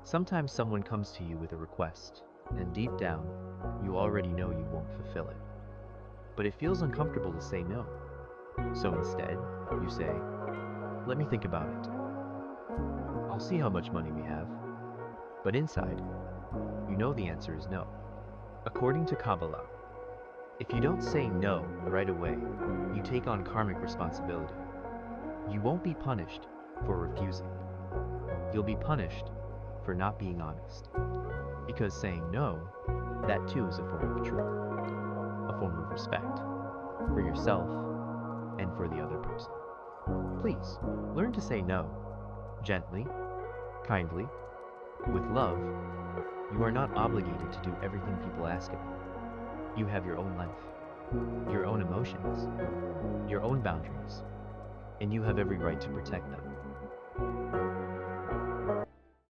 Sometimes someone comes to you with a request, and deep down, you already know you won't fulfill it. But it feels uncomfortable to say no. So instead, you say, let me think about it. I'll see how much money we have. But inside, you know the answer is no. According to Kabbalah, if you don't say no right away, you take on karmic responsibility. You won't be punished for refusing. You'll be punished for not being honest. Because saying no, that too is a form of truth, a form of respect for yourself and for the other person. Please, learn to say no, gently, kindly, with love. You are not obligated to do everything people ask of you. You have your own life, your own emotions, your own boundaries, and you have every right to protect them.